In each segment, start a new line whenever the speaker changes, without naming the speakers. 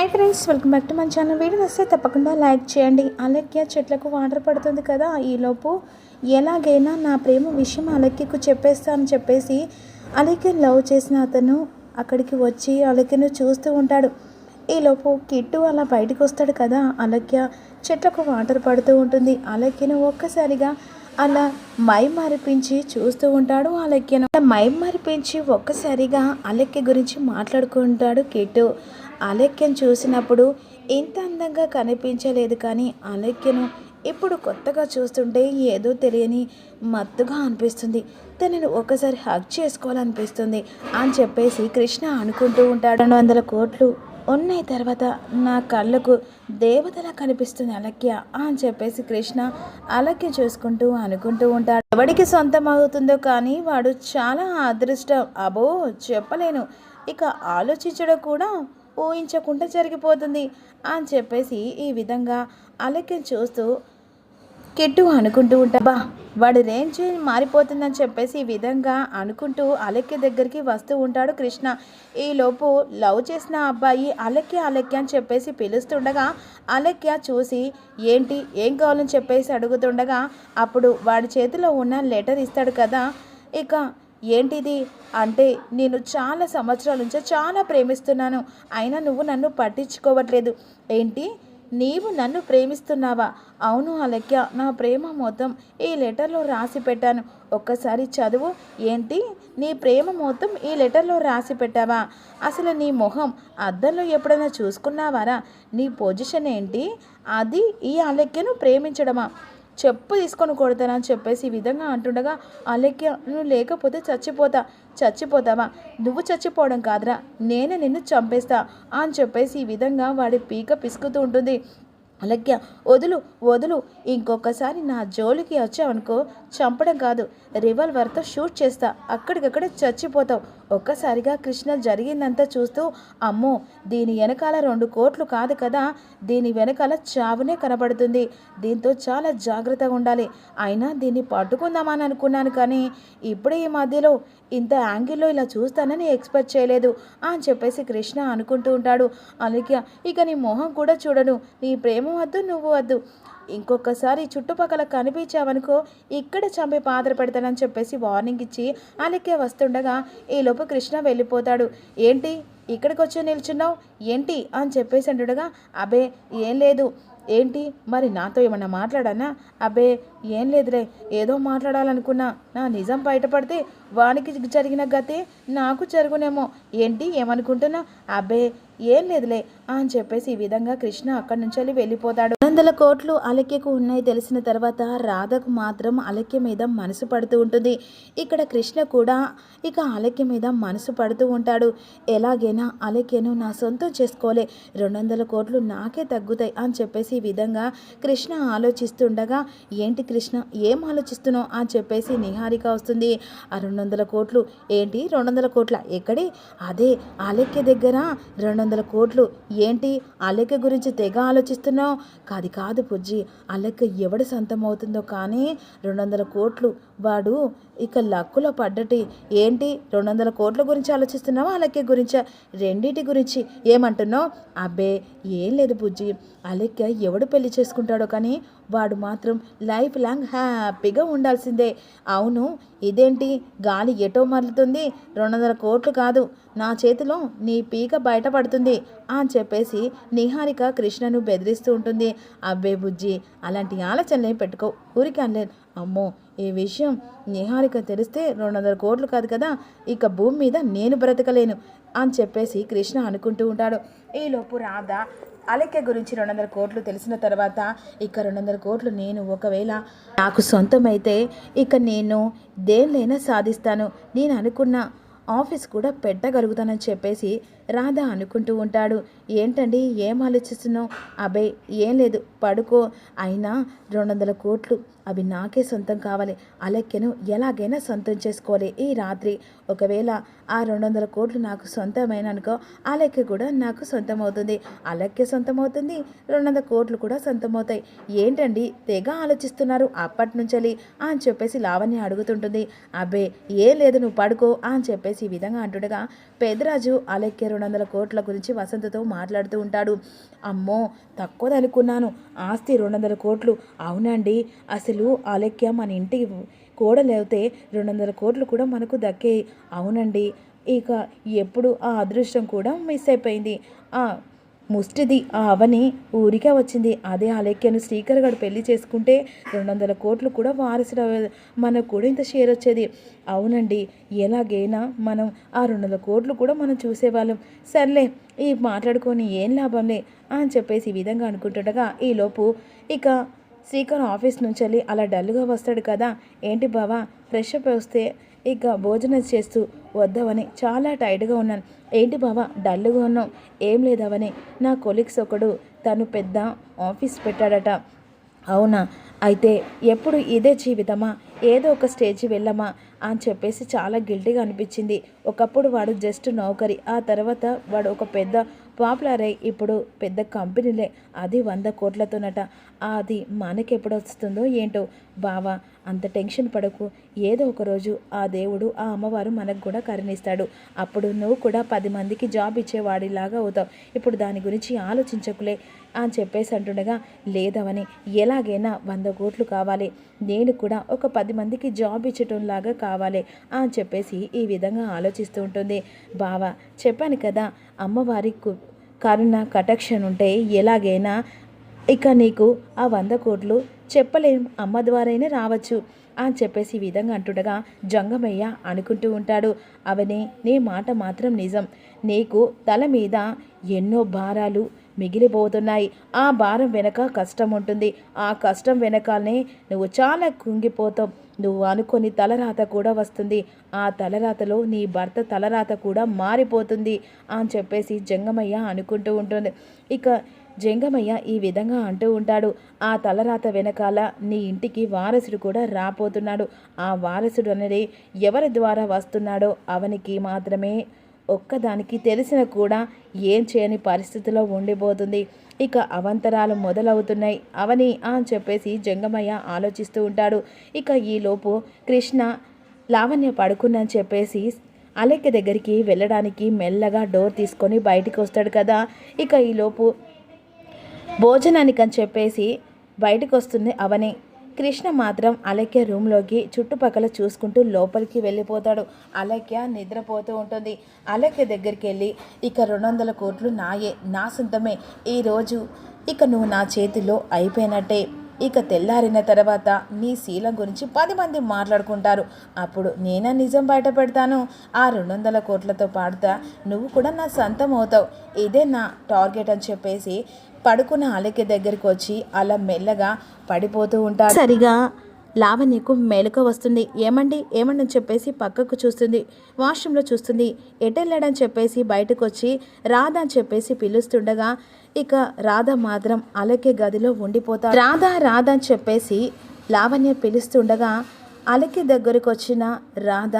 Hi friends, welcome back to my channel. Video వస్తే తప్పకుండా like చేయండి. అలక్య చెట్లకు వాటర్ పడుతుంది కదా, ఈలోపు ఎలాగైనా నా ప్రేమ విషయం అలక్యకు చెప్పేస్తానని చెప్పేసి అలక్య లవ్ చేసిన అతను అక్కడికి వచ్చి అలక్యను చూస్తూ ఉంటాడు. ఈలోపు కిట్టు అలా బయటకు వస్తాడు కదా, అలక్య చెట్లకు వాటర్ పడుతూ ఉంటుంది. అలక్యను ఒక్కసారిగా అలా మరిపించి చూస్తూ ఉంటాడు. అలక్యను మరిపించి ఒక్కసారిగా అలక్య గురించి మాట్లాడుకుంటాడు కిట్టు. అలక్యను చూసినప్పుడు ఇంత అందంగా కనిపించలేదు, కానీ అలక్యను ఇప్పుడు కొత్తగా చూస్తుంటే ఏదో తెలియని మత్తుగా అనిపిస్తుంది. తనను ఒకసారి హగ్ చేసుకోవాలనిపిస్తుంది అని చెప్పేసి కృష్ణ అనుకుంటూ ఉంటాడు. 200 కోట్లు ఉన్నాయి తర్వాత నా కళ్ళకు దేవతలా కనిపిస్తుంది అలక్య అని చెప్పేసి కృష్ణ అలక్య చూసుకుంటూ అనుకుంటూ ఉంటాడు. ఎవడికి సొంతం అవుతుందో కానీ వాడు చాలా అదృష్టం, అబో చెప్పలేను, ఇక ఆలోచించడం కూడా ఊహించకుండా జరిగిపోతుంది అని చెప్పేసి ఈ విధంగా అలక్యను చూస్తూ కిట్టు అనుకుంటూ ఉంటా. వాడి రేంజ్ మారిపోతుందని చెప్పేసి ఈ విధంగా అనుకుంటూ అలక్య దగ్గరికి వస్తూ ఉంటాడు కృష్ణ. ఈలోపు లవ్ చేసిన అబ్బాయి అలక్య అలక్య అని చెప్పేసి పిలుస్తుండగా అలక్య చూసి ఏంటి ఏం కావాలని చెప్పేసి అడుగుతుండగా అప్పుడు వాడి చేతిలో ఉన్న లెటర్ ఇస్తాడు కదా. ఇక ఏంటిది అంటే, నేను చాలా సంవత్సరాల నుంచి చాలా ప్రేమిస్తున్నాను, అయినా నువ్వు నన్ను పట్టించుకోవట్లేదు. ఏంటి, నీవు నన్ను ప్రేమిస్తున్నావా? అవును అలక్య, నా ప్రేమ మొత్తం ఈ లెటర్లో రాసి పెట్టాను, ఒక్కసారి చదువు. ఏంటి, నీ ప్రేమ మొత్తం ఈ లెటర్లో రాసి పెట్టావా? అసలు నీ మొహం అద్దంలో ఎప్పుడైనా చూసుకున్నావారా? నీ పొజిషన్ ఏంటి? అది ఈ అలక్యను ప్రేమించడమా? చెప్పు తీసుకొని కొడతానని చెప్పేసి ఈ విధంగా అంటుండగా అలక్య, నువ్వు లేకపోతే చచ్చిపోతావా? నువ్వు చచ్చిపోవడం కాదురా, నేనే నిన్ను చంపేస్తా అని చెప్పేసి ఈ విధంగా వాడి పీక పిసుకుతూ ఉంటుంది. అలక్య, వదులు, ఇంకొకసారి నా జోలికి వచ్చావనుకో చంపడం కాదు, రివాల్వర్తో షూట్ చేస్తా, అక్కడికక్కడే చచ్చిపోతావు. ఒక్కసారిగా కృష్ణ జరిగిందంతా చూస్తూ, అమ్మో, దీని వెనకాల 2 కోట్లు కాదు కదా, దీని వెనకాల చావునే కనబడుతుంది, దీంతో చాలా జాగ్రత్తగా ఉండాలి. అయినా దీన్ని పట్టుకుందామని అనుకున్నాను, కానీ ఇప్పుడే ఈ మధ్యలో ఇంత యాంగిల్లో ఇలా చూస్తానని ఎక్స్పెక్ట్ చేయలేదు అని చెప్పేసి కృష్ణ అనుకుంటూ ఉంటాడు. అలక్య, ఇక నీ మొహం కూడా చూడను, నీ ప్రేమ వద్దు, నువ్వు వద్దు, ఇంకొకసారి చుట్టుపక్కల కనిపించావనుకో ఇక్కడ చంపి పాత్ర పెడతానని చెప్పేసి వార్నింగ్ ఇచ్చి అలక్య వస్తుండగా ఈలోపు కృష్ణ వెళ్ళిపోతాడు. ఏంటి ఇక్కడికి వచ్చి నిల్చున్నావు ఏంటి అని చెప్పేసి అంటుండగా, అబే ఏం లేదు. ఏంటి మరి నాతో ఏమన్నా మాట్లాడానా? అబ్బే ఏం లేదులే, ఏదో మాట్లాడాలనుకున్నా, నా నిజం బయటపడితే వానికి జరిగిన గతే నాకు జరుగునేమో. ఏంటి ఏమనుకుంటున్నా? అబ్బే ఏం లేదులే అని చెప్పేసి ఈ విధంగా కృష్ణ అక్కడి నుంచి వెళ్ళిపోతాడు. 200 కోట్లు అలక్యకు ఉన్నాయి తెలిసిన తర్వాత రాధకు మాత్రం అలక్య మీద మనసు పడుతూ ఉంటుంది. ఇక్కడ కృష్ణ కూడా ఇక అలక్య మీద మనసు పడుతూ ఉంటాడు. ఎలాగైనా అలక్యను నా సొంతం చేసుకోలే, 200 కోట్లు నాకే తగ్గుతాయి అని చెప్పేసి ఈ విధంగా కృష్ణ ఆలోచిస్తుండగా, ఏంటి కృష్ణ ఏం ఆలోచిస్తున్నావు అని చెప్పేసి నిహారిక వస్తుంది. ఆ 200 కోట్లు ఏంటి? 200 కోట్ల ఎక్కడి? అదే అలక్య దగ్గర 200 కోట్లు ఏంటి? అలక్య గురించి తెగ ఆలోచిస్తున్నావు? కాదు పుజ్జి, అలక్య ఎవడు సొంతం అవుతుందో కానీ 200 కోట్లు వాడు ఇక లక్కులో పడ్డటి. ఏంటి 200 కోట్ల గురించి ఆలోచిస్తున్నావా అలక్య గురించా? రెండింటి గురించి. ఏమంటున్నావు? అబ్బే ఏం లేదు బుజ్జి, అలక్య ఎవడు పెళ్లి చేసుకుంటాడో కానీ వాడు మాత్రం లైఫ్ లాంగ్ హ్యాపీగా ఉండాల్సిందే. అవును, ఇదేంటి గాలి ఎటో మరలుతుంది? 200 కోట్లు కాదు, నా చేతిలో నీ పీక బయటపడుతుంది అని చెప్పేసి నిహారిక కృష్ణను బెదిరిస్తూ ఉంటుంది. అబ్బే బుజ్జి, అలాంటి ఆలోచనలే పెట్టుకో, ఊరికి అనలేదు. అమ్మో, ఈ విషయం నిహారిక తెలిస్తే 200 కోట్లు కాదు కదా, ఇక భూమి మీద నేను బ్రతకలేను అని చెప్పేసి కృష్ణ అనుకుంటూ ఉంటాడు. ఈలోపు రాధ అలక్య గురించి 200 కోట్లు తెలిసిన తర్వాత, ఇక 200 కోట్లు నేను ఒకవేళ నాకు సొంతమైతే ఇక నేను దేనినైనా సాధిస్తాను, నేను అనుకున్న ఆఫీస్ కూడా పెట్టగలుగుతానని చెప్పేసి రాధ అనుకుంటూ ఉంటాడు. ఏంటండి ఏం ఆలోచిస్తున్నావు? అబ్బాయి ఏం లేదు, పడుకో. అయినా 200 కోట్లు అవి నాకే సొంతం కావాలి, అలక్యను ఎలాగైనా సొంతం చేసుకోవాలి ఈ రాత్రి. ఒకవేళ ఆ 200 కోట్లు నాకు సొంతమైన అనుకో, అలక్య కూడా నాకు సొంతం అవుతుంది, అలక్య సొంతం అవుతుంది, 200 కోట్లు కూడా సొంతమవుతాయి. ఏంటండి తెగ ఆలోచిస్తున్నారు అప్పటి నుంచి అని చెప్పేసి లావణ్య అడుగుతుంటుంది. అబ్బే ఏం లేదు, నువ్వు పడుకో అని చెప్పేసి ఈ విధంగా అంటుండగా పెద్దరాజు అలక్య 200 కోట్ల గురించి వసంతతో మాట్లాడుతూ ఉంటాడు. అమ్మో, తక్కువదనుకున్నాను, ఆస్తి 200 కోట్లు. అవునండి, అసలు అలెక్య మన ఇంటి కోడలైతే 200 కోట్లు కూడా మనకు దక్కే. అవునండి, ఇక ఎప్పుడు ఆ అదృష్టం కూడా మిస్ అయిపోయింది. ఆ ముష్టిది ఆ అవని ఊరికే వచ్చింది. అదే అలెక్యను శ్రీకర్ గారు పెళ్లి చేసుకుంటే 200 కోట్లు కూడా వారసుడు మనకు కూడా ఇంత షేర్ వచ్చేది. అవునండి, ఎలాగైనా మనం ఆ 200 కోట్లు కూడా మనం చూసేవాళ్ళం. సర్లే, ఈ మాట్లాడుకొని ఏం లాభంలే అని చెప్పేసి ఈ విధంగా అనుకుంటుండగా ఈలోపు ఇక శ్రీకర్ ఆఫీస్ నుంచి వెళ్ళి అలా డల్గా వస్తాడు కదా. ఏంటి బావా, ఫ్రెష్ అప్ వస్తే ఇక భోజనం చేస్తూ వద్దామని చాలా టైర్డ్గా ఉన్నాను. ఏంటి బావా డల్గా ఉన్నావు? ఏం లేదవని, నా కొలీగ్స్ ఒకడు తను పెద్ద ఆఫీస్ పెట్టాడట. అవునా, అయితే ఎప్పుడు ఇదే జీవితమా, ఏదో ఒక స్టేజ్ వెళ్ళమా అని చెప్పేసి చాలా గిల్టీగా అనిపించింది. ఒకప్పుడు వాడు జస్ట్ నౌకరి, ఆ తర్వాత వాడు ఒక పెద్ద పాపులర్ అయ్యి ఇప్పుడు పెద్ద కంపెనీలే, అది 100 కోట్లతోనట. అది మనకెప్పుడు వస్తుందో ఏంటో. బావా, అంత టెన్షన్ పడకు, ఏదో ఒక రోజు ఆ దేవుడు ఆ అమ్మవారు మనకు కూడా కరుణిస్తాడు. అప్పుడు నువ్వు కూడా 10 మందికి జాబ్ ఇచ్చేవాడిలాగా అవుతావు. ఇప్పుడు దాని గురించి ఆలోచించకులే అని చెప్పేసి అంటుండగా, లేదవని, ఎలాగైనా 100 కోట్లు కావాలి, నేను కూడా ఒక 10 మందికి జాబ్ ఇచ్చటంలాగా కావాలి అని చెప్పేసి ఈ విధంగా ఆలోచిస్తూ ఉంటుంది. బావా, చెప్పాను కదా, అమ్మవారి కరుణ కటాక్షం ఉంటే ఎలాగైనా ఇక నీకు ఆ 100 కోట్లు చెప్పలేం, అమ్మ ద్వారానే రావచ్చు అని చెప్పేసి ఈ విధంగా అంటుండగా జంగమయ్య అనుకుంటూ ఉంటాడు. అవని, నీ మాట మాత్రం నిజం. నీకు తల మీద ఎన్నో భారాలు మిగిలిపోతున్నాయి. ఆ భారం వెనక కష్టం ఉంటుంది. ఆ కష్టం వెనకాలనే నువ్వు చాలా కుంగిపోతావు. నువ్వు అనుకొని తలరాత కూడా వస్తుంది. ఆ తలరాతలో నీ భర్త తలరాత కూడా మారిపోతుంది అని చెప్పేసి జంగమయ్య అనుకుంటూ ఉంటుంది. ఇక జంగమయ్య ఈ విధంగా అంటూ ఉంటాడు. ఆ తలరాత వెనకాల నీ ఇంటికి వారసుడు కూడా రాపోతున్నాడు. ఆ వారసుడు అనేది ఎవరి ద్వారా వస్తున్నాడో అవనికి మాత్రమే ఒక్కదానికి తెలిసిన కూడా ఏం చేయని పరిస్థితిలో ఉండిపోతుంది. ఇక అవంతరాలు మొదలవుతున్నాయి అవని అని చెప్పేసి జంగమయ్య ఆలోచిస్తూ ఉంటాడు. ఇక ఈలోపు కృష్ణ లావణ్య పడుకుందని చెప్పేసి అలెక్య దగ్గరికి వెళ్ళడానికి మెల్లగా డోర్ తీసుకొని బయటికి వస్తాడు కదా. ఇక ఈలోపు భోజనానికి అని చెప్పేసి బయటకు వస్తుంది అవని. కృష్ణ మాత్రం అలెక్య రూమ్లోకి చుట్టుపక్కల చూసుకుంటూ లోపలికి వెళ్ళిపోతాడు. అలెక్య నిద్రపోతూ ఉంటుంది. అలెక్య దగ్గరికి వెళ్ళి, ఇక 200 కోట్లు నాయే, నా సొంతమే, ఈరోజు ఇక నువ్వు నా చేతిలో అయిపోయినట్టే. ఇక తెల్లారిన తర్వాత నీ శీలం గురించి 10 మంది మాట్లాడుకుంటారు. అప్పుడు నేనే నిజం బయట పెడతాను. ఆ 200 కోట్లతో పాడుతా నువ్వు కూడా నా సొంతం అవుతావు. ఇదే నా టార్గెట్ అని చెప్పేసి పడుకున్న అలెక్య దగ్గరికి వచ్చి అలా మెల్లగా పడిపోతూ ఉంటాడు. సరిగా లావణ్యకు మెలక వస్తుంది. ఏమండి అని చెప్పేసి పక్కకు చూస్తుంది. వాష్రూమ్లో చూస్తుంది. ఎటెళ్ళాడని చెప్పేసి బయటకు వచ్చి రాధ అని చెప్పేసి పిలుస్తుండగా ఇక రాధ మాత్రం అలెక్య గదిలో ఉండిపోతాడు. రాధ అని చెప్పేసి లావణ్య పిలుస్తుండగా అలెక్య దగ్గరకు వచ్చిన రాధ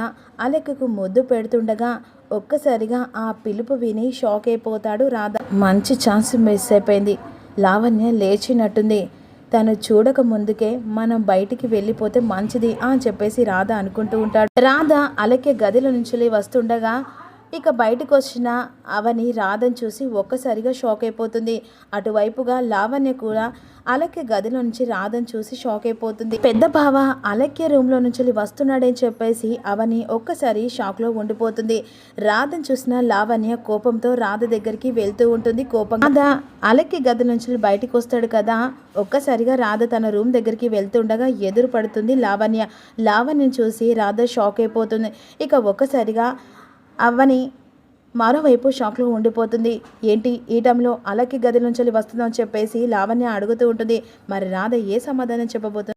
అలెక్యకు ముద్దు పెడుతుండగా ఒక్కసారిగా ఆ పిలుపు విని షాక్ అయిపోతాడు రాధ. మంచి ఛాన్స్ మిస్ అయిపోయింది. లావణ్య లేచినట్టుంది. తను చూడక ముందుకే మనం బయటికి వెళ్ళిపోతే మంచిది అని చెప్పేసి రాధ అనుకుంటూ ఉంటాడు. రాధ అలెక్య గదిలో నుంచి వస్తుండగా ఇక బయటకు వచ్చిన అవని రాధను చూసి ఒక్కసారిగా షాక్ అయిపోతుంది. అటువైపుగా లావణ్య కూడా అలెక్య గదిలో నుంచి రాధను చూసి షాక్ అయిపోతుంది. పెద్ద బావ అలెక్య రూమ్లో నుంచి వస్తున్నాడని చెప్పేసి అవని ఒక్కసారి షాక్లో ఉండిపోతుంది. రాధను చూసిన లావణ్య కోపంతో రాధ దగ్గరికి వెళ్తూ ఉంటుంది. రాధ అలెక్య గది నుంచి బయటికి వస్తాడు కదా. ఒక్కసారిగా రాధ తన రూమ్ దగ్గరికి వెళ్తుండగా ఎదురు పడుతుంది లావణ్య. లావణ్యను చూసి రాధ షాక్ అయిపోతుంది. ఇక ఒక్కసారిగా అవని మరోవైపు షాక్లో ఉండిపోతుంది. ఏంటి ఈ టైంలో అలెక్య గది నుంచి వస్తుందని చెప్పేసి లావణ్య అడుగుతూ ఉంటుంది. మరి రాధ ఏ సమాధానం చెప్పబోతుంది?